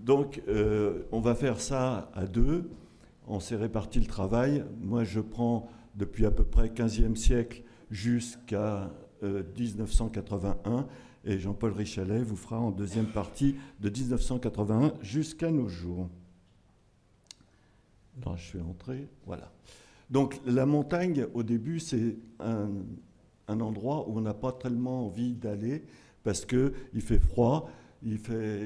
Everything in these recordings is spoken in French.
Donc, on va faire ça à deux. On s'est réparti le travail. Moi, je prends depuis à peu près 15e siècle jusqu'à 1981. Et Jean-Paul Richalet vous fera en deuxième partie de 1981 jusqu'à nos jours. Alors, je vais entrer. Voilà. Donc, la montagne, au début, c'est un endroit où on n'a pas tellement envie d'aller parce qu'il fait froid, il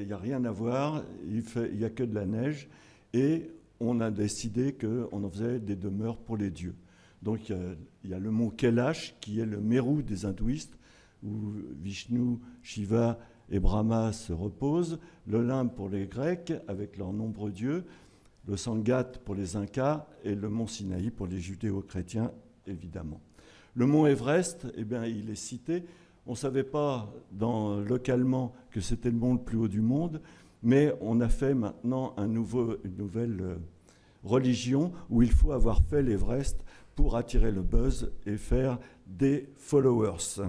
n'y a rien à voir, il n'y a que de la neige. Et on a décidé qu'on en faisait des demeures pour les dieux. Donc, il y a le mont Kailash, qui est le Mérou des hindouistes, où Vishnu, Shiva et Brahma se reposent, l'Olympe pour les Grecs, avec leurs nombreux dieux, le Sangat pour les Incas et le mont Sinaï pour les judéo-chrétiens, évidemment. Le mont Everest, eh bien, il est cité. On ne savait pas localement que c'était le mont le plus haut du monde, mais on a fait maintenant une nouvelle religion où il faut avoir fait l'Everest pour attirer le buzz et faire des followers.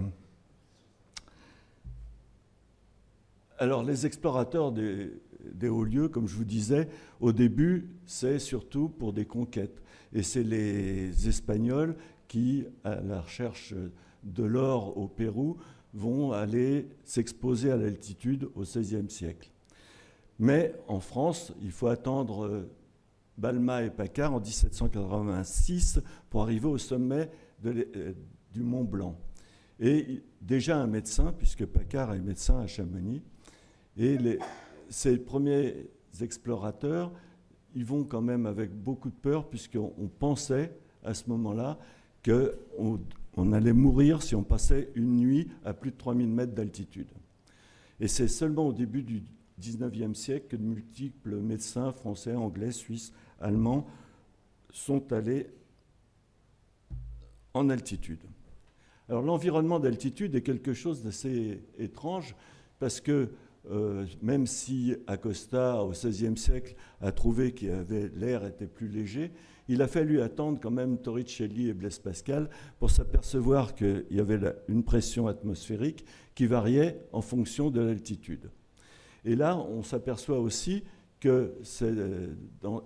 Alors, les explorateurs des hauts lieux, comme je vous disais, au début, c'est surtout pour des conquêtes. Et c'est les Espagnols qui, à la recherche de l'or au Pérou, vont aller s'exposer à l'altitude au XVIe siècle. Mais en France, il faut attendre Balma et Paccard en 1786 pour arriver au sommet du Mont Blanc. Et déjà un médecin, puisque Paccard est médecin à Chamonix, et ces premiers explorateurs, ils vont quand même avec beaucoup de peur, puisqu'on pensait à ce moment-là qu'on allait mourir si on passait une nuit à plus de 3000 mètres d'altitude. Et c'est seulement au début du XIXe siècle que de multiples médecins français, anglais, suisses, allemands sont allés en altitude. Alors l'environnement d'altitude est quelque chose d'assez étrange parce que même si Acosta, au XVIe siècle, a trouvé que l'air était plus léger, il a fallu attendre quand même Torricelli et Blaise Pascal pour s'apercevoir qu'il y avait une pression atmosphérique qui variait en fonction de l'altitude. Et là, on s'aperçoit aussi que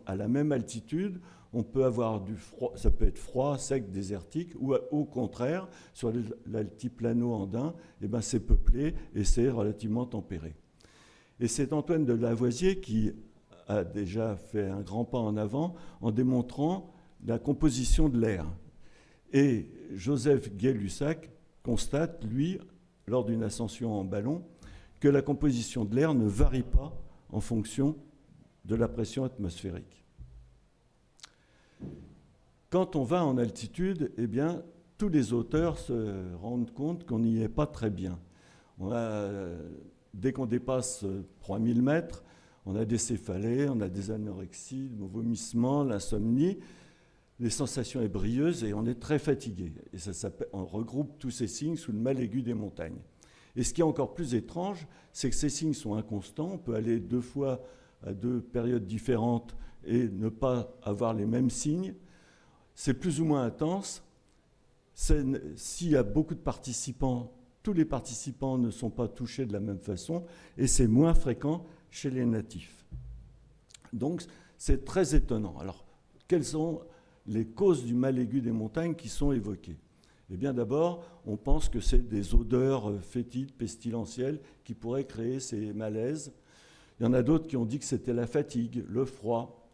à la même altitude, on peut avoir du froid, ça peut être froid, sec, désertique, ou au contraire, sur l'altiplano andin, eh ben, c'est peuplé et c'est relativement tempéré. Et c'est Antoine de Lavoisier qui a déjà fait un grand pas en avant en démontrant la composition de l'air. Et Joseph Gay-Lussac constate, lui, lors d'une ascension en ballon, que la composition de l'air ne varie pas en fonction de la pression atmosphérique. Quand on va en altitude, eh bien, tous les auteurs se rendent compte qu'on n'y est pas très bien. Dès qu'on dépasse 3000 mètres, on a des céphalées, on a des anorexies, des vomissements, l'insomnie, les sensations ébrieuses et on est très fatigué. Et on regroupe tous ces signes sous le mal aigu des montagnes. Et ce qui est encore plus étrange, c'est que ces signes sont inconstants. On peut aller 2 fois à 2 périodes différentes et ne pas avoir les mêmes signes. C'est plus ou moins intense. S'il y a beaucoup de participants, tous les participants ne sont pas touchés de la même façon et c'est moins fréquent chez les natifs. Donc, c'est très étonnant. Alors, quelles sont les causes du mal aigu des montagnes qui sont évoquées ? Eh bien, d'abord, on pense que c'est des odeurs fétides, pestilentielles, qui pourraient créer ces malaises. Il y en a d'autres qui ont dit que c'était la fatigue, le froid.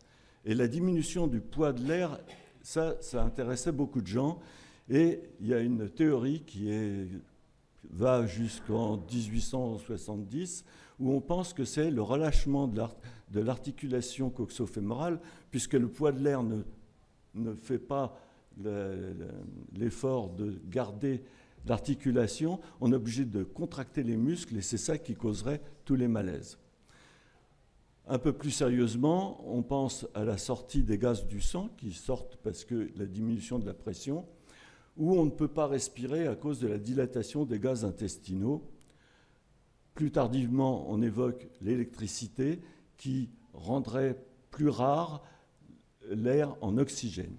Et la diminution du poids de l'air, ça intéressait beaucoup de gens. Et il y a une théorie qui va jusqu'en 1870, où on pense que c'est le relâchement de l'articulation coxo-fémorale, puisque le poids de l'air ne fait pas l'effort de garder l'articulation, on est obligé de contracter les muscles et c'est ça qui causerait tous les malaises. Un peu plus sérieusement, on pense à la sortie des gaz du sang qui sortent parce que la diminution de la pression, ou on ne peut pas respirer à cause de la dilatation des gaz intestinaux. Plus tardivement, on évoque l'électricité qui rendrait plus rare l'air en oxygène.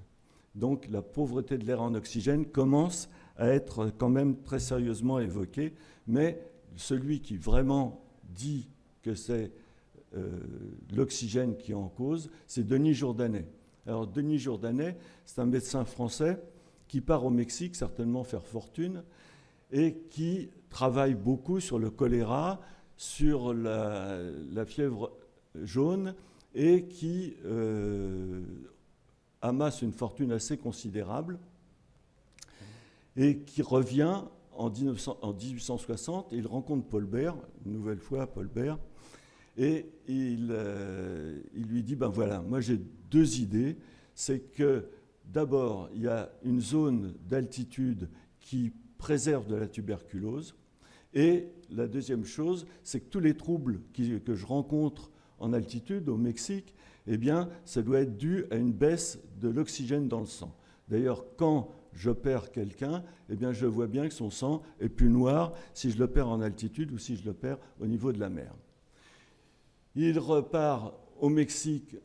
Donc la pauvreté de l'air en oxygène commence à être quand même très sérieusement évoquée, mais celui qui vraiment dit que c'est l'oxygène qui est en cause, c'est Denis Jourdanet. Alors Denis Jourdanet, c'est un médecin français qui part au Mexique, certainement faire fortune, et qui travaille beaucoup sur le choléra, sur la fièvre jaune, et qui amasse une fortune assez considérable, et qui revient en 1860, et il rencontre Paul Bert, une nouvelle fois Paul Bert, et il lui dit, ben voilà, moi j'ai deux idées, c'est que d'abord, il y a une zone d'altitude qui préserve de la tuberculose, et la deuxième chose, c'est que tous les troubles que je rencontre en altitude, au Mexique, eh bien, ça doit être dû à une baisse de l'oxygène dans le sang. D'ailleurs, quand j'opère quelqu'un, eh bien, je vois bien que son sang est plus noir si je l'opère en altitude ou si je l'opère au niveau de la mer. Il repart au Mexique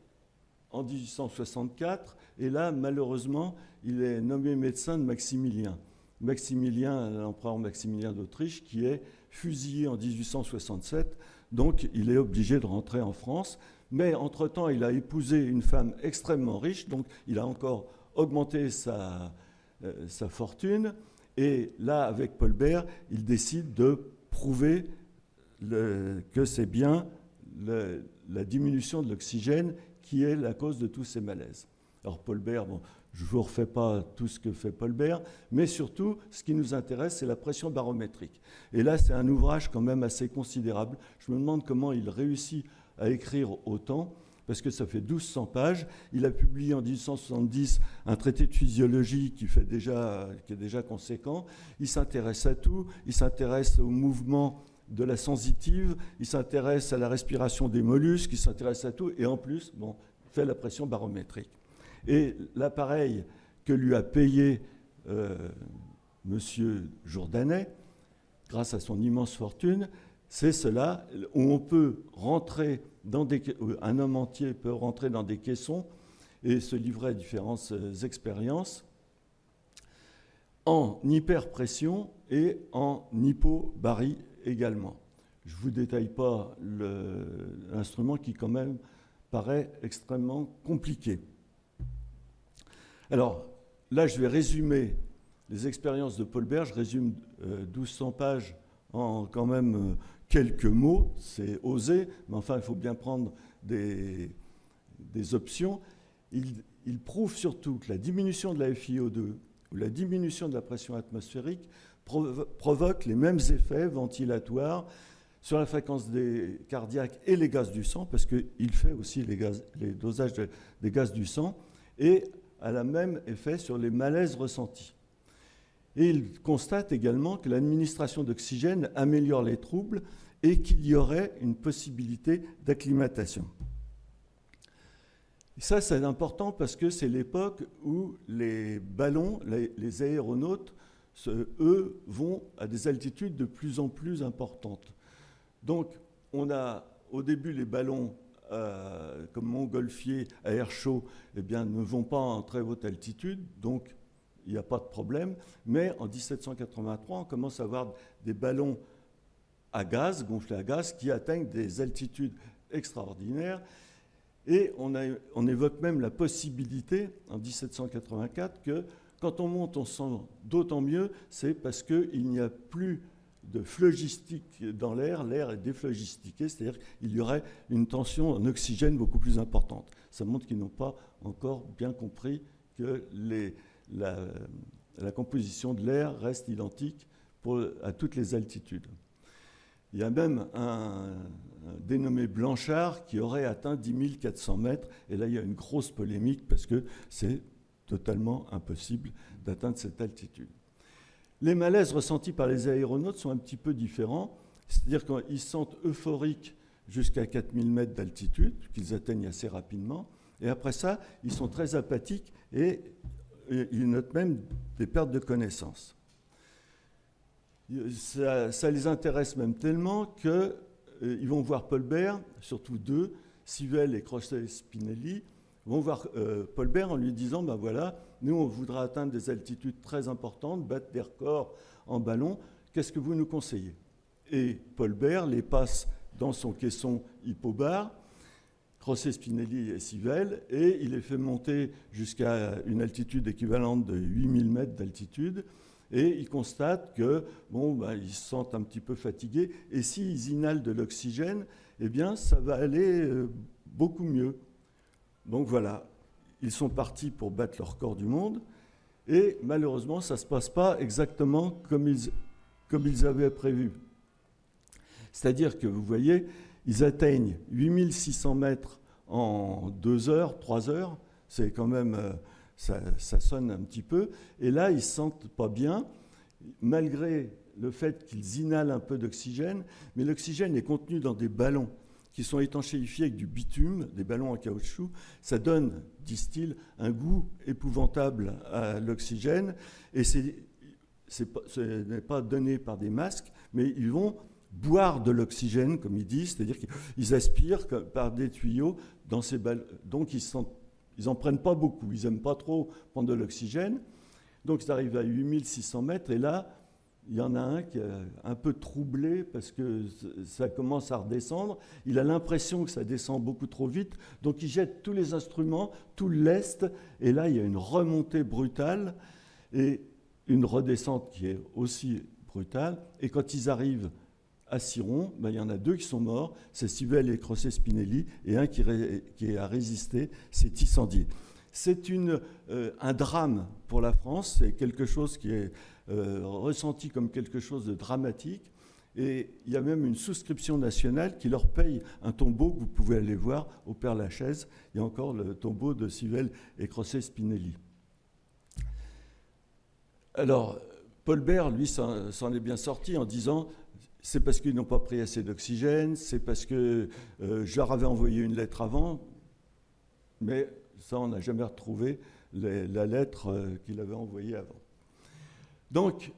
en 1864, et là, malheureusement, il est nommé médecin de Maximilien. L'empereur Maximilien d'Autriche, qui est fusillé en 1867, donc il est obligé de rentrer en France. Mais entre-temps, il a épousé une femme extrêmement riche, donc il a encore augmenté sa fortune. Et là, avec Paul Bert, il décide de prouver que c'est bien la diminution de l'oxygène qui est la cause de tous ces malaises. Alors Paul Bert, bon, je ne vous refais pas tout ce que fait Paul Bert, mais surtout, ce qui nous intéresse, c'est la pression barométrique. Et là, c'est un ouvrage quand même assez considérable. Je me demande comment il réussit à écrire autant, parce que ça fait 1200 pages. Il a publié en 1870 un traité de physiologie qui est déjà conséquent. Il s'intéresse à tout, il s'intéresse au mouvement de la sensitive, il s'intéresse à la respiration des mollusques, il s'intéresse à tout, et en plus, bon, il fait la pression barométrique. Et l'appareil que lui a payé Monsieur Jourdanet, grâce à son immense fortune, c'est cela où on peut rentrer un homme entier peut rentrer dans des caissons et se livrer à différentes expériences en hyperpression et en hypobarie également. Je ne vous détaille pas l'instrument qui quand même paraît extrêmement compliqué. Alors là, je vais résumer les expériences de Paul Bert. Je résume 1200 pages en quand même quelques mots. C'est osé, mais enfin, il faut bien prendre des options. Il prouve surtout que la diminution de la FiO2 ou la diminution de la pression atmosphérique provoque les mêmes effets ventilatoires sur la fréquence cardiaque et les gaz du sang, parce qu'il fait aussi les dosages des gaz du sang, et a le même effet sur les malaises ressentis. Et il constate également que l'administration d'oxygène améliore les troubles et qu'il y aurait une possibilité d'acclimatation. Et ça, c'est important parce que c'est l'époque où les ballons, les aéronautes, eux, vont à des altitudes de plus en plus importantes. Donc, on a au début les ballons comme Montgolfier à air chaud, eh bien, ne vont pas en très haute altitude, donc il n'y a pas de problème. Mais en 1783, on commence à avoir des ballons à gaz, gonflés à gaz, qui atteignent des altitudes extraordinaires. Et on évoque même la possibilité, en 1784, que quand on monte, on sent d'autant mieux, c'est parce qu'il n'y a plus de phlogistique dans l'air, l'air est déphlogistiqué, c'est-à-dire qu'il y aurait une tension en oxygène beaucoup plus importante. Ça montre qu'ils n'ont pas encore bien compris que la composition de l'air reste identique à toutes les altitudes. Il y a même un dénommé Blanchard qui aurait atteint 10 400 mètres, et là il y a une grosse polémique parce que c'est totalement impossible d'atteindre cette altitude. Les malaises ressentis par les aéronautes sont un petit peu différents, c'est-à-dire qu'ils se sentent euphoriques jusqu'à 4000 mètres d'altitude, qu'ils atteignent assez rapidement, et après ça, ils sont très apathiques et ils notent même des pertes de connaissance. Ça les intéresse même tellement qu'ils vont voir Paul Bert, surtout deux, Sivelle et Crochet-Spinelli, vont voir Paul Bert en lui disant, ben voilà, nous on voudra atteindre des altitudes très importantes, battre des records en ballon, qu'est-ce que vous nous conseillez? Et Paul Bert les passe dans son caisson hypobar. Crocé, Spinelli et Civelle, et il les fait monter jusqu'à une altitude équivalente de 8000 mètres d'altitude, et il constate que, ils se sentent un petit peu fatigués, et s'ils inhalent de l'oxygène, eh bien, ça va aller beaucoup mieux. Donc voilà, ils sont partis pour battre leur record du monde, et malheureusement, ça ne se passe pas exactement comme ils avaient prévu. C'est-à-dire que, vous voyez, ils atteignent 8600 mètres en 2 heures, 3 heures. C'est quand même, ça sonne un petit peu. Et là, ils ne se sentent pas bien, malgré le fait qu'ils inhalent un peu d'oxygène. Mais l'oxygène est contenu dans des ballons qui sont étanchéifiés avec du bitume, des ballons en caoutchouc. Ça donne, disent-ils, un goût épouvantable à l'oxygène. Et ce n'est pas donné par des masques, mais ils vont boire de l'oxygène, comme ils disent, c'est-à-dire qu'ils aspirent par des tuyaux dans ces ballons. Donc ils n'en prennent pas beaucoup, ils n'aiment pas trop prendre de l'oxygène. Donc ils arrivent à 8600 mètres, et là, il y en a un qui est un peu troublé parce que ça commence à redescendre. Il a l'impression que ça descend beaucoup trop vite, donc il jette tous les instruments, tout le lest, et là, il y a une remontée brutale et une redescente qui est aussi brutale. Et quand ils arrivent à Ciron, il y en a 2 qui sont morts, c'est Civelle et Crocé Spinelli, et un qui a résisté, c'est Tissandier. C'est un drame pour la France, c'est quelque chose qui est ressenti comme quelque chose de dramatique, et il y a même une souscription nationale qui leur paye un tombeau que vous pouvez aller voir au Père-Lachaise. Il y a encore le tombeau de Civelle et Crocé Spinelli. Alors, Paul Bert, lui, s'en est bien sorti en disant: c'est parce qu'ils n'ont pas pris assez d'oxygène, c'est parce que je leur avais envoyé une lettre avant, mais ça, on n'a jamais retrouvé la lettre qu'il avait envoyée avant. Donc,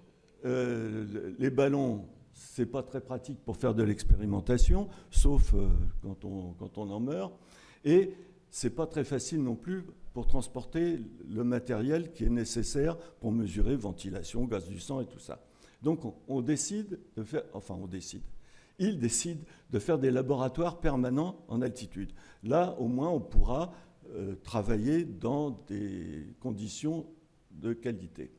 les ballons, ce n'est pas très pratique pour faire de l'expérimentation, sauf quand on en meurt, et ce n'est pas très facile non plus pour transporter le matériel qui est nécessaire pour mesurer ventilation, gaz du sang et tout ça. Donc ils décident de faire des laboratoires permanents en altitude. Là, au moins, on pourra travailler dans des conditions de qualité.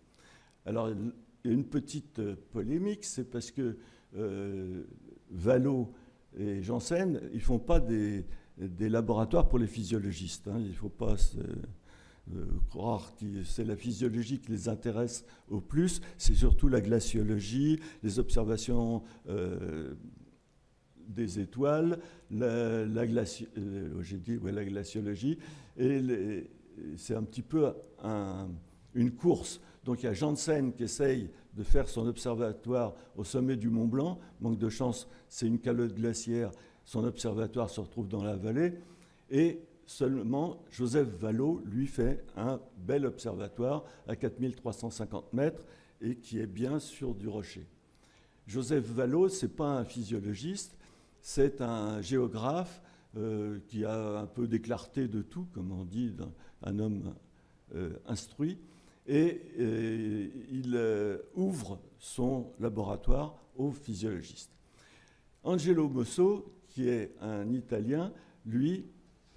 Alors, il y a une petite polémique, c'est parce que Vallot et Janssen, ils ne font pas des laboratoires pour les physiologistes. Il ne faut pas croire que c'est la physiologie qui les intéresse au plus, c'est surtout la glaciologie, les observations des étoiles, la glaciologie, et c'est un petit peu une course. Donc il y a Janssen qui essaye de faire son observatoire au sommet du Mont Blanc, manque de chance, c'est une calotte glaciaire, son observatoire se retrouve dans la vallée, et seulement Joseph Vallot, lui, fait un bel observatoire à 4350 mètres et qui est bien sur du rocher. Joseph Vallot, ce n'est pas un physiologiste, c'est un géographe qui a un peu d'éclarté de tout, comme on dit, un homme instruit, et il ouvre son laboratoire aux physiologistes. Angelo Mosso, qui est un Italien, lui,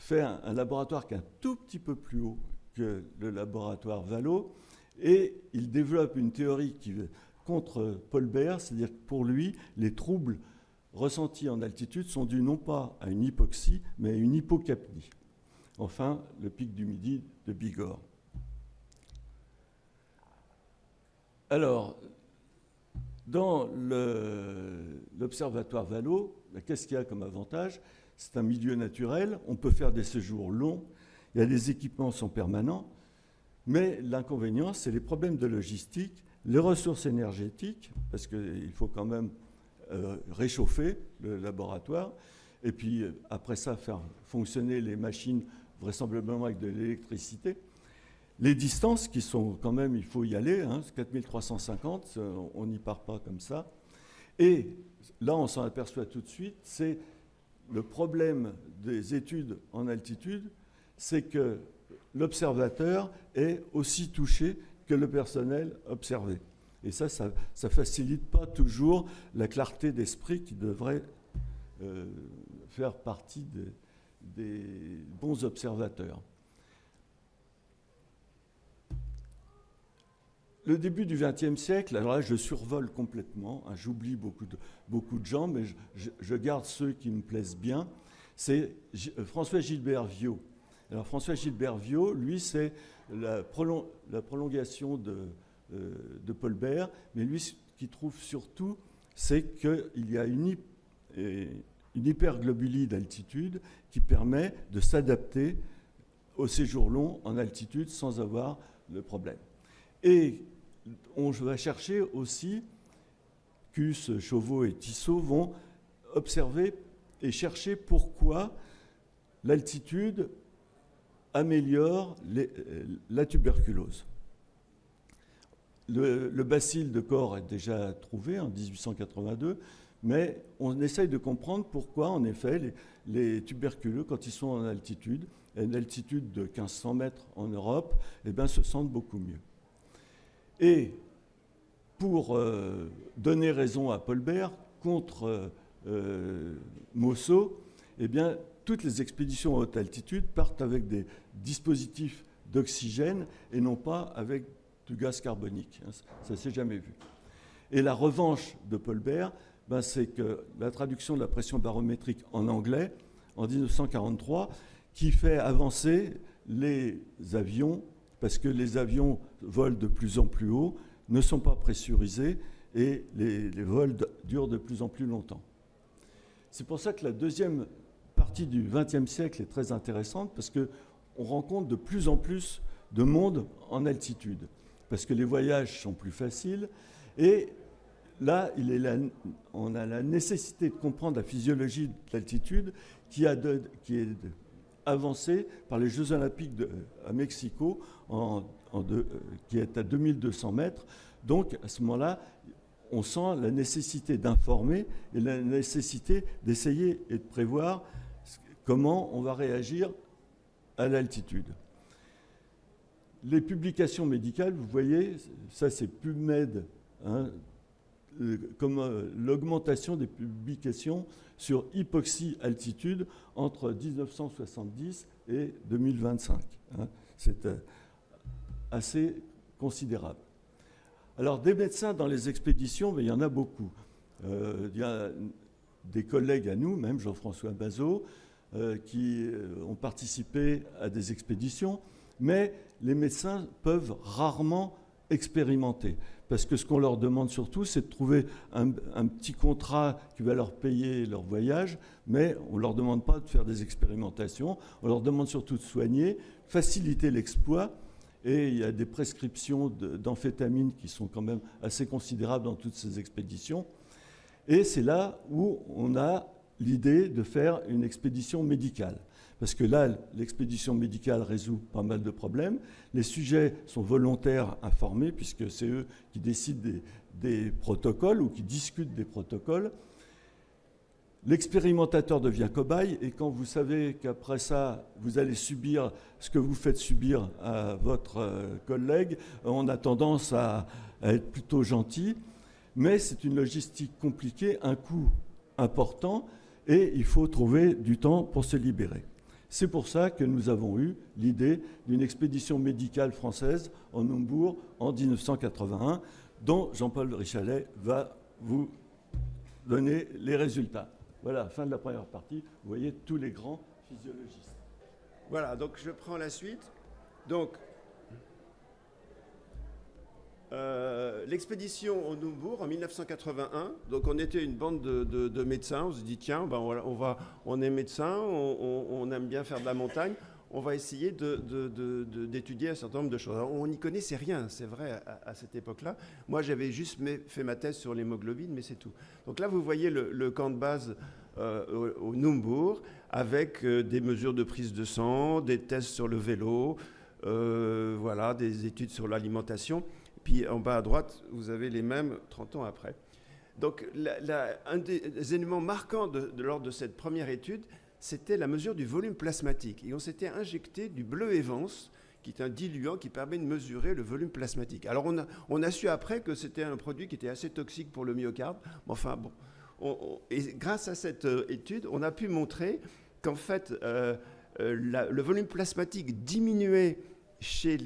fait un laboratoire qui est un tout petit peu plus haut que le laboratoire Vallot, et il développe une théorie contre Paul Bert, c'est-à-dire que pour lui, les troubles ressentis en altitude sont dus non pas à une hypoxie, mais à une hypocapnie. Enfin, le pic du Midi de Bigorre. Alors, dans l'observatoire Vallot, qu'est-ce qu'il y a comme avantage? C'est un milieu naturel, on peut faire des séjours longs, il y a des équipements sont permanents, mais l'inconvénient, c'est les problèmes de logistique, les ressources énergétiques, parce qu'il faut quand même réchauffer le laboratoire, et puis après ça, faire fonctionner les machines vraisemblablement avec de l'électricité. Les distances qui sont quand même, il faut y aller, 4350, on n'y part pas comme ça. Et là, on s'en aperçoit tout de suite, c'est le problème des études en altitude, c'est que l'observateur est aussi touché que le personnel observé. Et ça ne facilite pas toujours la clarté d'esprit qui devrait faire partie des bons observateurs. Le début du XXe siècle, alors là je survole complètement, hein, j'oublie beaucoup de gens, mais je garde ceux qui me plaisent bien, c'est François Gilbert Viau. Alors François Gilbert Viau, lui c'est la prolongation de Paul Bert, mais lui ce qu'il trouve surtout, c'est qu'il y a une hyperglobulie d'altitude qui permet de s'adapter au séjour long en altitude sans avoir le problème. Et on va chercher aussi, Kuss, Chauveau et Tissot vont observer et chercher pourquoi l'altitude améliore la tuberculose. Le bacille de Koch est déjà trouvé en 1882, mais on essaye de comprendre pourquoi, en effet, les tuberculeux, quand ils sont en altitude, à une altitude de 1500 mètres en Europe, eh bien, se sentent beaucoup mieux. Et pour donner raison à Paul Bert contre Mosso, eh bien, toutes les expéditions à haute altitude partent avec des dispositifs d'oxygène et non pas avec du gaz carbonique. Ça ne s'est jamais vu. Et la revanche de Paul Bert, ben, c'est que la traduction de la pression barométrique en anglais, en 1943, qui fait avancer les avions, parce que les avions volent de plus en plus haut, ne sont pas pressurisés et les vols durent de plus en plus longtemps. C'est pour ça que la deuxième partie du XXe siècle est très intéressante, parce qu'on rencontre de plus en plus de monde en altitude, parce que les voyages sont plus faciles. Et là, on a la nécessité de comprendre la physiologie de l'altitude qui est avancée par les Jeux Olympiques à Mexico, qui est à 2200 mètres. Donc, à ce moment-là, on sent la nécessité d'informer et la nécessité d'essayer et de prévoir comment on va réagir à l'altitude. Les publications médicales, vous voyez, ça c'est PubMed, hein, comme l'augmentation des publications sur hypoxie-altitude entre 1970 et 2025. Hein, c'est assez considérable. Alors, des médecins dans les expéditions, mais il y en a beaucoup. Il y a des collègues à nous, même Jean-François Bazot, qui ont participé à des expéditions, mais les médecins peuvent rarement expérimenter. Parce que ce qu'on leur demande surtout, c'est de trouver un petit contrat qui va leur payer leur voyage, mais on ne leur demande pas de faire des expérimentations, on leur demande surtout de soigner, faciliter l'exploit, et il y a des prescriptions d'amphétamines qui sont quand même assez considérables dans toutes ces expéditions. Et c'est là où on a l'idée de faire une expédition médicale. Parce que là, l'expédition médicale résout pas mal de problèmes. Les sujets sont volontaires informés, puisque c'est eux qui décident des protocoles ou qui discutent des protocoles. L'expérimentateur devient cobaye, et quand vous savez qu'après ça, vous allez subir ce que vous faites subir à votre collègue, on a tendance à être plutôt gentil. Mais c'est une logistique compliquée, un coût important, et il faut trouver du temps pour se libérer. C'est pour ça que nous avons eu l'idée d'une expédition médicale française en Naumbourg en 1981, dont Jean-Paul Richalet va vous donner les résultats. Voilà, fin de la première partie. Vous voyez tous les grands physiologistes. Voilà, donc je prends la suite. Donc, l'expédition au Naumbourg en 1981, donc on était une bande de médecins, on se dit tiens, ben on est médecin, on aime bien faire de la montagne, on va essayer d'étudier un certain nombre de choses. Alors, on n'y connaissait rien, c'est vrai, à cette époque-là. Moi, j'avais juste fait ma thèse sur l'hémoglobine, mais c'est tout. Donc là, vous voyez le camp de base au Naumbourg, avec des mesures de prise de sang, des tests sur le vélo, voilà, des études sur l'alimentation. Puis en bas à droite, vous avez les mêmes 30 ans après. Donc un des éléments marquants lors de cette première étude, c'était la mesure du volume plasmatique. Et on s'était injecté du bleu Evans, qui est un diluant qui permet de mesurer le volume plasmatique. Alors on a su après que c'était un produit qui était assez toxique pour le myocarde. Enfin bon, et grâce à cette étude, on a pu montrer qu'en fait, le volume plasmatique diminuait chez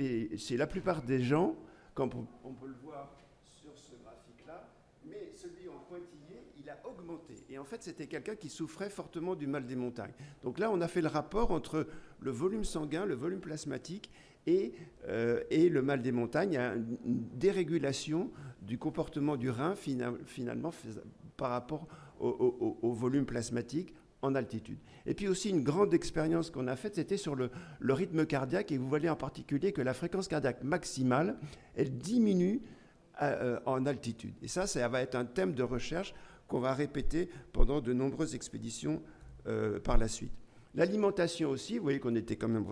la plupart des gens, comme on peut le voir sur ce graphique-là, mais celui en pointillé, il a augmenté. Et en fait, c'était quelqu'un qui souffrait fortement du mal des montagnes. Donc là, on a fait le rapport entre le volume sanguin, le volume plasmatique et le mal des montagnes. Il y a une dérégulation du comportement du rein, finalement, par rapport au volume plasmatique en altitude. Et puis aussi une grande expérience qu'on a faite, c'était sur le rythme cardiaque, et vous voyez en particulier que la fréquence cardiaque maximale, elle diminue en altitude. Et ça va être un thème de recherche qu'on va répéter pendant de nombreuses expéditions par la suite. L'alimentation aussi, vous voyez qu'on était quand même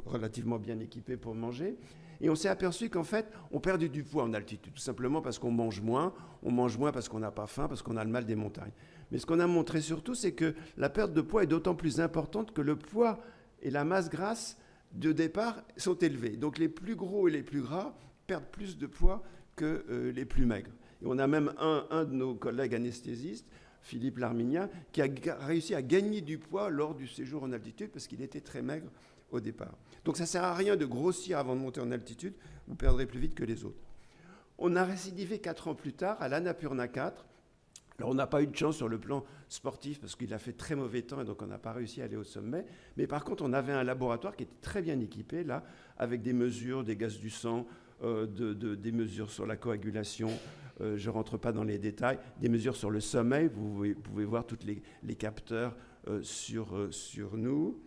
relativement bien équipés pour manger. Et on s'est aperçu qu'en fait, on perdait du poids en altitude, tout simplement parce qu'on mange moins. On mange moins parce qu'on n'a pas faim, parce qu'on a le mal des montagnes. Mais ce qu'on a montré surtout, c'est que la perte de poids est d'autant plus importante que le poids et la masse grasse de départ sont élevés. Donc les plus gros et les plus gras perdent plus de poids que les plus maigres. Et on a même un de nos collègues anesthésistes, Philippe Larminia, qui a réussi à gagner du poids lors du séjour en altitude parce qu'il était très maigre au départ. Donc ça ne sert à rien de grossir avant de monter en altitude, vous perdrez plus vite que les autres. On a récidivé 4 ans plus tard à l'Annapurna 4. Alors on n'a pas eu de chance sur le plan sportif parce qu'il a fait très mauvais temps et donc on n'a pas réussi à aller au sommet. Mais par contre, on avait un laboratoire qui était très bien équipé là, avec des mesures des gaz du sang, des mesures sur la coagulation. Je ne rentre pas dans les détails. Des mesures sur le sommeil. Vous pouvez voir tous les capteurs sur nous.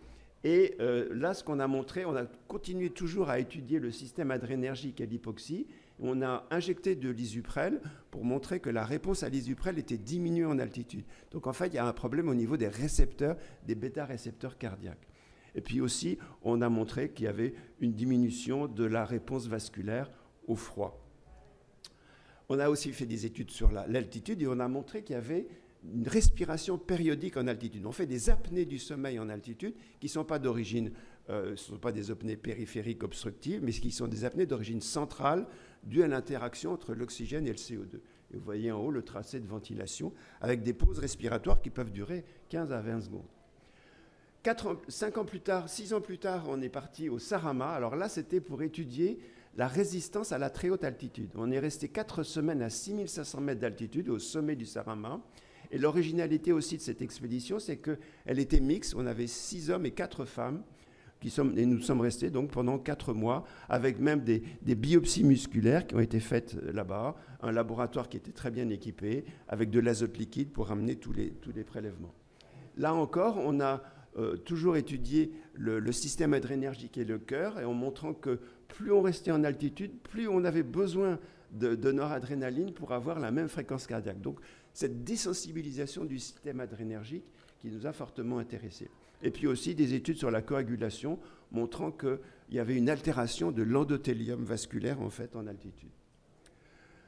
Et là, ce qu'on a montré, on a continué toujours à étudier le système adrénergique et l'hypoxie. On a injecté de l'Isuprel pour montrer que la réponse à l'Isuprel était diminuée en altitude. Donc en fait, il y a un problème au niveau des récepteurs, des bêta-récepteurs cardiaques. Et puis aussi, on a montré qu'il y avait une diminution de la réponse vasculaire au froid. On a aussi fait des études sur l'altitude et on a montré qu'il y avait une respiration périodique en altitude. On fait des apnées du sommeil en altitude qui ne sont pas d'origine, ce ne sont pas des apnées périphériques obstructives, mais qui sont des apnées d'origine centrale dues à l'interaction entre l'oxygène et le CO2. Et vous voyez en haut le tracé de ventilation avec des pauses respiratoires qui peuvent durer 15 à 20 secondes. 6 ans plus tard, on est parti au Sarama. Alors là, c'était pour étudier la résistance à la très haute altitude. On est resté 4 semaines à 6500 mètres d'altitude au sommet du Sarama. Et l'originalité aussi de cette expédition, c'est qu'elle était mixte. On avait 6 hommes et 4 femmes. Et nous sommes restés donc pendant 4 mois, avec même des biopsies musculaires qui ont été faites là-bas, un laboratoire qui était très bien équipé, avec de l'azote liquide pour ramener tous les prélèvements. Là encore, on a toujours étudié le système adrénergique et le cœur, et en montrant que plus on restait en altitude, plus on avait besoin de noradrénaline pour avoir la même fréquence cardiaque. Donc, cette désensibilisation du système adrénergique qui nous a fortement intéressés. Et puis aussi des études sur la coagulation montrant qu'il y avait une altération de l'endothélium vasculaire en fait en altitude.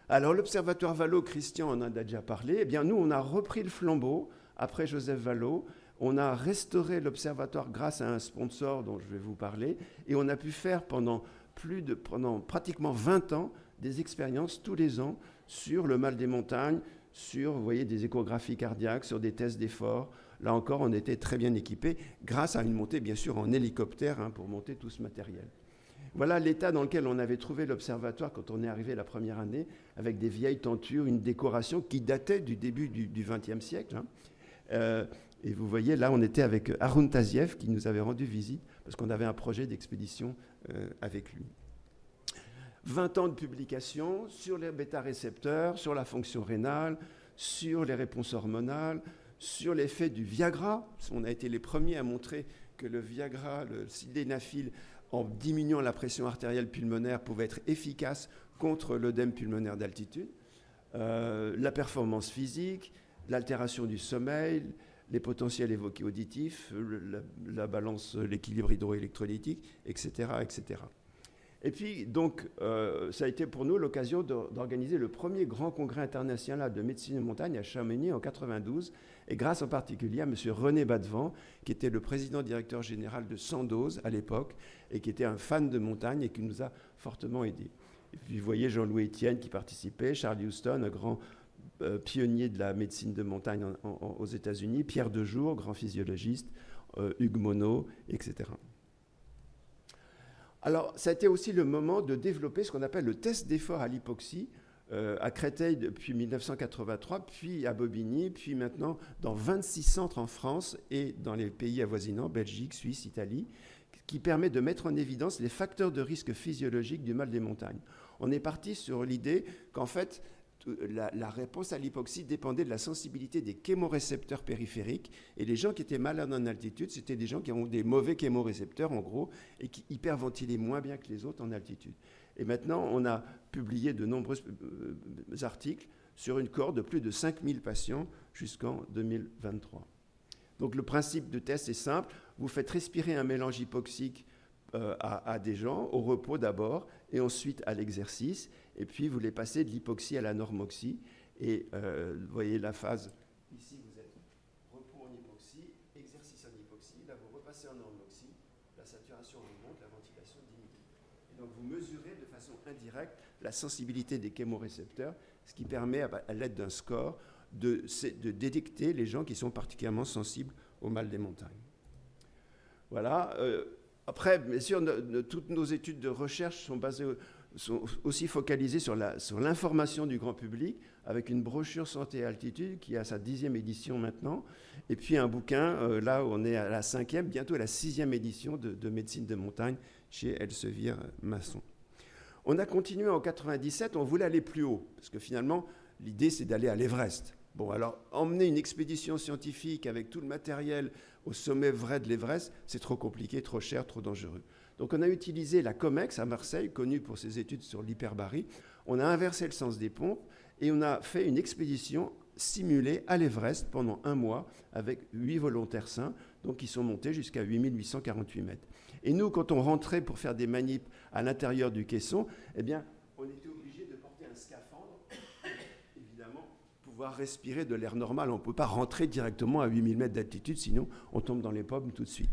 Alors l'Observatoire Vallot, Christian en a déjà parlé, eh bien nous on a repris le flambeau après Joseph Vallot, on a restauré l'observatoire grâce à un sponsor dont je vais vous parler et on a pu faire pendant pratiquement 20 ans des expériences tous les ans sur le mal des montagnes, sur vous voyez, des échographies cardiaques, sur des tests d'effort. Là encore, on était très bien équipés grâce à une montée, bien sûr, en hélicoptère pour monter tout ce matériel. Voilà l'état dans lequel on avait trouvé l'observatoire quand on est arrivé la première année, avec des vieilles tentures, une décoration qui datait du début du XXe siècle. Et vous voyez, là, on était avec Arun Taziev qui nous avait rendu visite parce qu'on avait un projet d'expédition avec lui. 20 ans de publication sur les bêta-récepteurs, sur la fonction rénale, sur les réponses hormonales, sur l'effet du Viagra. On a été les premiers à montrer que le Viagra, le sildenafil, en diminuant la pression artérielle pulmonaire, pouvait être efficace contre l'œdème pulmonaire d'altitude. La performance physique, l'altération du sommeil, les potentiels évoqués auditifs, la balance, l'équilibre hydroélectrolytique, etc., etc. Et puis, donc, ça a été pour nous l'occasion d'organiser le premier grand congrès international de médecine de montagne à Chamonix en 92, et grâce en particulier à M. René Badevant, qui était le président-directeur général de Sandoz à l'époque, et qui était un fan de montagne et qui nous a fortement aidés. Et puis, vous voyez Jean-Louis Etienne qui participait, Charles Houston, un grand pionnier de la médecine de montagne aux États-Unis, Pierre Dejour, grand physiologiste, Hugues Monod, etc. Alors, ça a été aussi le moment de développer ce qu'on appelle le test d'effort à l'hypoxie, à Créteil depuis 1983, puis à Bobigny, puis maintenant dans 26 centres en France et dans les pays avoisinants, Belgique, Suisse, Italie, qui permet de mettre en évidence les facteurs de risque physiologique du mal des montagnes. On est parti sur l'idée qu'en fait, la réponse à l'hypoxie dépendait de la sensibilité des chémorécepteurs périphériques. Et les gens qui étaient malades en altitude, c'était des gens qui ont des mauvais chémorécepteurs, en gros, et qui hyperventilaient moins bien que les autres en altitude. Et maintenant, on a publié de nombreux articles sur une cohorte de plus de 5000 patients jusqu'en 2023. Donc le principe de test est simple. Vous faites respirer un mélange hypoxique à des gens, au repos d'abord, et ensuite à l'exercice. Et puis, vous les passez de l'hypoxie à la normoxie. Et vous voyez la phase. Ici, vous êtes repos en hypoxie, exercice en hypoxie. Là, vous repassez en normoxie. La saturation remonte, la ventilation diminue. Et donc, vous mesurez de façon indirecte la sensibilité des chémorécepteurs, ce qui permet, à l'aide d'un score, de détecter les gens qui sont particulièrement sensibles au mal des montagnes. Voilà. Après, bien sûr, toutes nos études de recherche sont aussi focalisées sur l'information du grand public, avec une brochure Santé et Altitude qui a sa 10e édition maintenant, et puis un bouquin, là où on est à la 5e, bientôt à la 6e édition de médecine de montagne chez Elsevier Masson. On a continué en 97, on voulait aller plus haut, parce que finalement, l'idée c'est d'aller à l'Everest. Bon, alors, emmener une expédition scientifique avec tout le matériel au sommet vrai de l'Everest, c'est trop compliqué, trop cher, trop dangereux. Donc, on a utilisé la COMEX à Marseille, connue pour ses études sur l'hyperbarie. On a inversé le sens des pompes et on a fait une expédition simulée à l'Everest pendant 1 mois avec 8 volontaires sains, donc qui sont montés jusqu'à 8848 mètres. Et nous, quand on rentrait pour faire des manips à l'intérieur du caisson, eh bien, on était obligé de porter un scaphandre, évidemment, pouvoir respirer de l'air normal. On ne peut pas rentrer directement à 8000 mètres d'altitude, sinon on tombe dans les pommes tout de suite.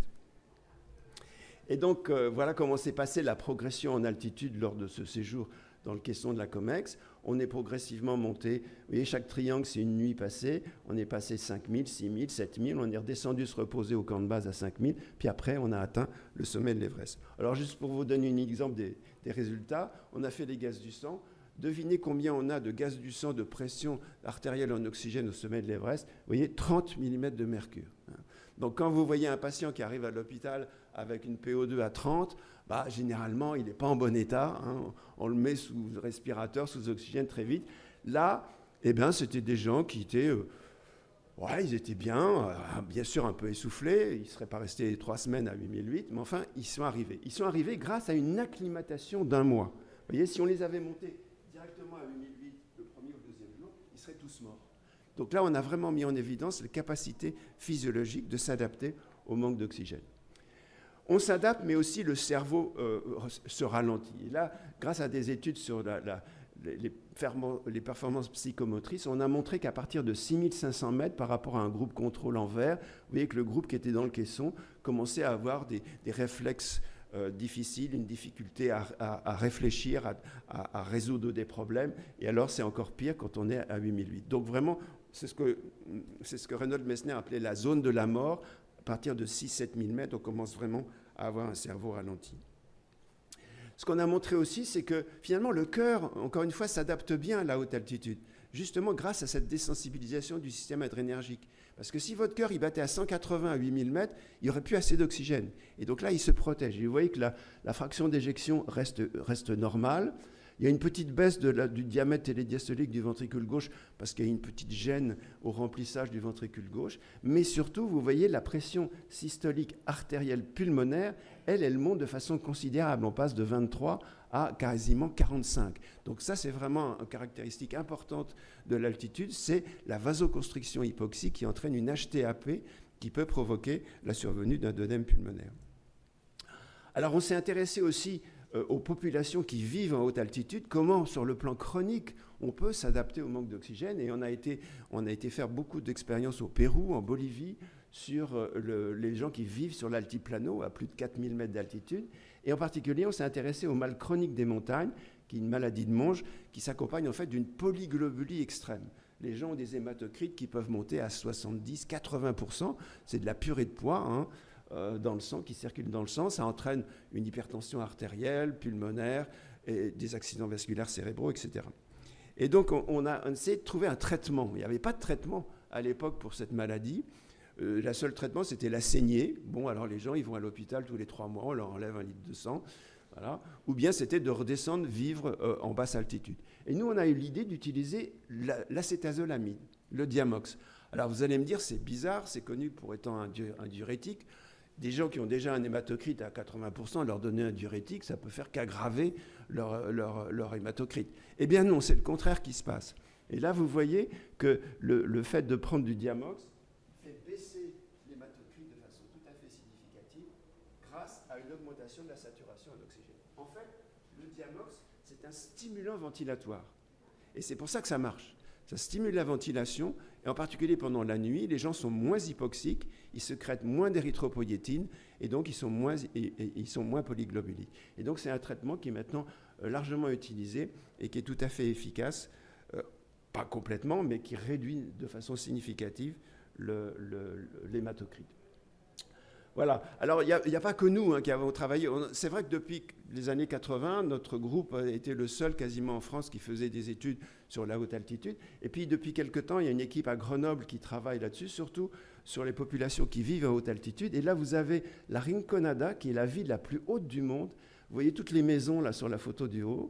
Et donc, voilà comment s'est passée la progression en altitude lors de ce séjour dans le caisson de la COMEX. On est progressivement monté. Vous voyez, chaque triangle, c'est une nuit passée. On est passé 5000, 6000, 7000. On est redescendu se reposer au camp de base à 5000. Puis après, on a atteint le sommet de l'Everest. Alors, juste pour vous donner un exemple des résultats, on a fait les gaz du sang. Devinez combien on a de gaz du sang de pression artérielle en oxygène au sommet de l'Everest. Vous voyez, 30 mm de mercure. Donc, quand vous voyez un patient qui arrive à l'hôpital avec une PO2 à 30, généralement, il n'est pas en bon état. On le met sous respirateur, sous oxygène très vite. Là, c'était des gens qui étaient... ils étaient bien sûr un peu essoufflés. Ils ne seraient pas restés 3 semaines à 8008, mais enfin, ils sont arrivés. Ils sont arrivés grâce à une acclimatation d'1 mois. Vous voyez, si on les avait montés directement à 8008 le premier ou le deuxième jour, ils seraient tous morts. Donc là, on a vraiment mis en évidence la capacité physiologique de s'adapter au manque d'oxygène. On s'adapte, mais aussi le cerveau se ralentit. Et là, grâce à des études sur les performances psychomotrices, on a montré qu'à partir de 6500 mètres par rapport à un groupe contrôle en vert, vous voyez que le groupe qui était dans le caisson commençait à avoir des réflexes difficiles, une difficulté à réfléchir, à résoudre des problèmes. Et alors, c'est encore pire quand on est à 8008. Donc vraiment, c'est ce que Reinhold Messner appelait la zone de la mort. À partir de 6-7 000 mètres, on commence vraiment à avoir un cerveau ralenti. Ce qu'on a montré aussi, c'est que finalement, le cœur, encore une fois, s'adapte bien à la haute altitude, justement grâce à cette désensibilisation du système adrénergique. Parce que si votre cœur il battait à 180 à 8000 mètres, il n'y aurait plus assez d'oxygène. Et donc là, il se protège. Et vous voyez que la fraction d'éjection reste normale. Il y a une petite baisse du diamètre télédiastolique du ventricule gauche parce qu'il y a une petite gêne au remplissage du ventricule gauche. Mais surtout, vous voyez, la pression systolique artérielle pulmonaire, elle monte de façon considérable. On passe de 23 à quasiment 45. Donc ça, c'est vraiment une caractéristique importante de l'altitude, c'est la vasoconstriction hypoxique qui entraîne une HTAP qui peut provoquer la survenue d'un œdème pulmonaire. Alors, on s'est intéressé aussi aux populations qui vivent en haute altitude, comment, sur le plan chronique, on peut s'adapter au manque d'oxygène. Et on a été faire beaucoup d'expériences au Pérou, en Bolivie, sur les gens qui vivent sur l'altiplano, à plus de 4000 mètres d'altitude. Et en particulier, on s'est intéressé au mal chronique des montagnes, qui est une maladie de Monge, qui s'accompagne en fait d'une polyglobulie extrême. Les gens ont des hématocrites qui peuvent monter à 70-80%. C'est de la purée de poids dans le sang, qui circule dans le sang. Ça entraîne une hypertension artérielle, pulmonaire, et des accidents vasculaires cérébraux, etc. Et donc, on a essayé de trouver un traitement. Il n'y avait pas de traitement à l'époque pour cette maladie. Le seul traitement, c'était la saignée. Bon, alors les gens, ils vont à l'hôpital tous les 3 mois, on leur enlève 1 litre de sang. Voilà. Ou bien c'était de redescendre vivre en basse altitude. Et nous, on a eu l'idée d'utiliser l'acétazolamide, le Diamox. Alors vous allez me dire, c'est bizarre, c'est connu pour étant un diurétique. Des gens qui ont déjà un hématocrite à 80%, leur donner un diurétique, ça peut faire qu'aggraver leur hématocrite. Eh bien non, c'est le contraire qui se passe. Et là, vous voyez que le fait de prendre du Diamox fait baisser l'hématocrite de façon tout à fait significative grâce à une augmentation de la saturation en oxygène. En fait, le Diamox, c'est un stimulant ventilatoire. Et c'est pour ça que ça marche. Ça stimule la ventilation, et en particulier pendant la nuit, les gens sont moins hypoxiques, ils sécrètent moins d'érythropoïétine, et donc ils sont moins polyglobuliques. Et donc c'est un traitement qui est maintenant largement utilisé et qui est tout à fait efficace, pas complètement, mais qui réduit de façon significative l'hématocrite. Voilà. Alors, il n'y a pas que nous qui avons travaillé. C'est vrai que depuis les années 80, notre groupe a été le seul quasiment en France qui faisait des études sur la haute altitude. Et puis, depuis quelque temps, il y a une équipe à Grenoble qui travaille là-dessus, surtout sur les populations qui vivent à haute altitude. Et là, vous avez la Rinconada, qui est la ville la plus haute du monde. Vous voyez toutes les maisons là sur la photo du haut,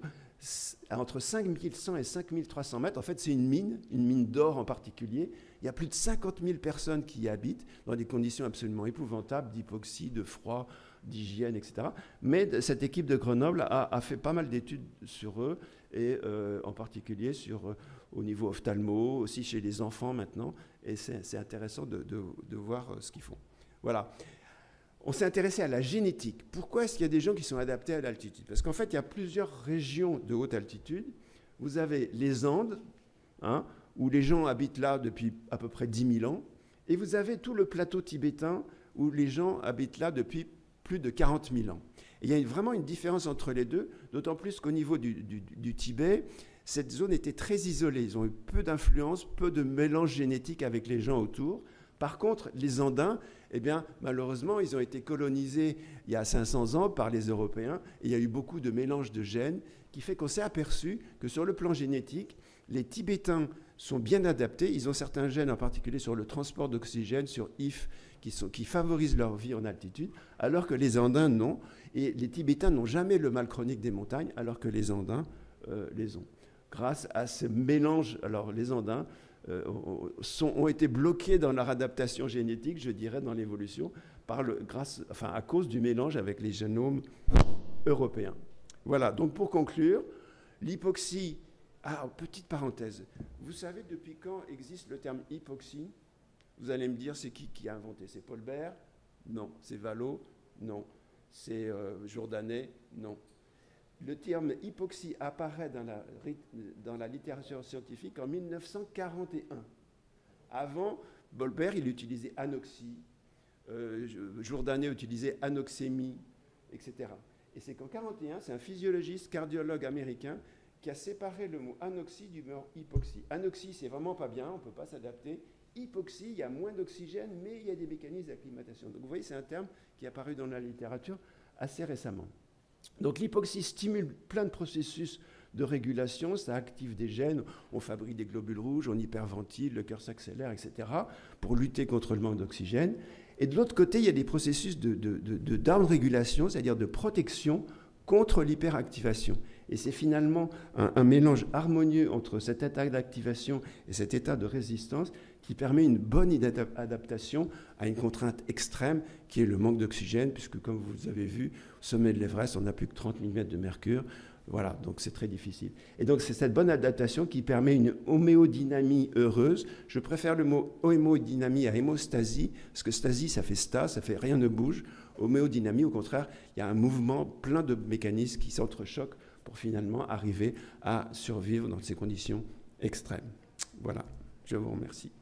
entre 5100 et 5300 mètres. En fait, c'est une mine d'or en particulier. Il y a plus de 50 000 personnes qui y habitent dans des conditions absolument épouvantables d'hypoxie, de froid, d'hygiène, etc. Mais cette équipe de Grenoble a fait pas mal d'études sur eux, et en particulier au niveau ophtalmo, aussi chez les enfants maintenant. Et c'est intéressant de voir ce qu'ils font. Voilà. On s'est intéressé à la génétique. Pourquoi est-ce qu'il y a des gens qui sont adaptés à l'altitude? Parce qu'en fait, il y a plusieurs régions de haute altitude. Vous avez les Andes, où les gens habitent là depuis à peu près 10 000 ans. Et vous avez tout le plateau tibétain, où les gens habitent là depuis plus de 40 000 ans. Et il y a vraiment une différence entre les deux, d'autant plus qu'au niveau du Tibet, cette zone était très isolée. Ils ont eu peu d'influence, peu de mélange génétique avec les gens autour. Par contre, les Andins, eh bien, malheureusement, ils ont été colonisés il y a 500 ans par les Européens. Et il y a eu beaucoup de mélange de gènes qui fait qu'on s'est aperçu que sur le plan génétique, les Tibétains sont bien adaptés. Ils ont certains gènes, en particulier sur le transport d'oxygène, sur IF, qui favorisent leur vie en altitude, alors que les Andins, non. Et les Tibétains n'ont jamais le mal chronique des montagnes, alors que les Andins les ont. Grâce à ce mélange, alors les Andins ont été bloqués dans leur adaptation génétique, je dirais, dans l'évolution, à cause du mélange avec les génomes européens. Voilà, donc pour conclure, l'hypoxie. Ah, petite parenthèse. Vous savez depuis quand existe le terme hypoxie? Vous allez me dire, c'est qui a inventé? C'est Paul Bert? Non. C'est Vallot? Non. C'est Jourdanet? Non. Le terme hypoxie apparaît dans la littérature scientifique en 1941. Avant, Bolbert, il utilisait anoxie, Jourdanet utilisait anoxémie, etc. Et c'est qu'en 1941, c'est un physiologiste cardiologue américain qui a séparé le mot anoxie du mot hypoxie. Anoxie, c'est vraiment pas bien, on ne peut pas s'adapter. Hypoxie, il y a moins d'oxygène, mais il y a des mécanismes d'acclimatation. Donc vous voyez, c'est un terme qui est apparu dans la littérature assez récemment. Donc l'hypoxie stimule plein de processus de régulation, ça active des gènes, on fabrique des globules rouges, on hyperventile, le cœur s'accélère, etc., pour lutter contre le manque d'oxygène. Et de l'autre côté, il y a des processus de down-régulation, c'est-à-dire de protection contre l'hyperactivation. Et c'est finalement un mélange harmonieux entre cet état d'activation et cet état de résistance qui permet une bonne adaptation à une contrainte extrême qui est le manque d'oxygène, puisque comme vous avez vu, au sommet de l'Everest, on n'a plus que 30 mm de mercure. Voilà, donc c'est très difficile. Et donc c'est cette bonne adaptation qui permet une homéodynamie heureuse. Je préfère le mot homéodynamie à hémostasie, parce que stasie, ça fait rien ne bouge. Homéodynamie, au contraire, il y a un mouvement plein de mécanismes qui s'entrechoquent pour finalement arriver à survivre dans ces conditions extrêmes. Voilà, je vous remercie.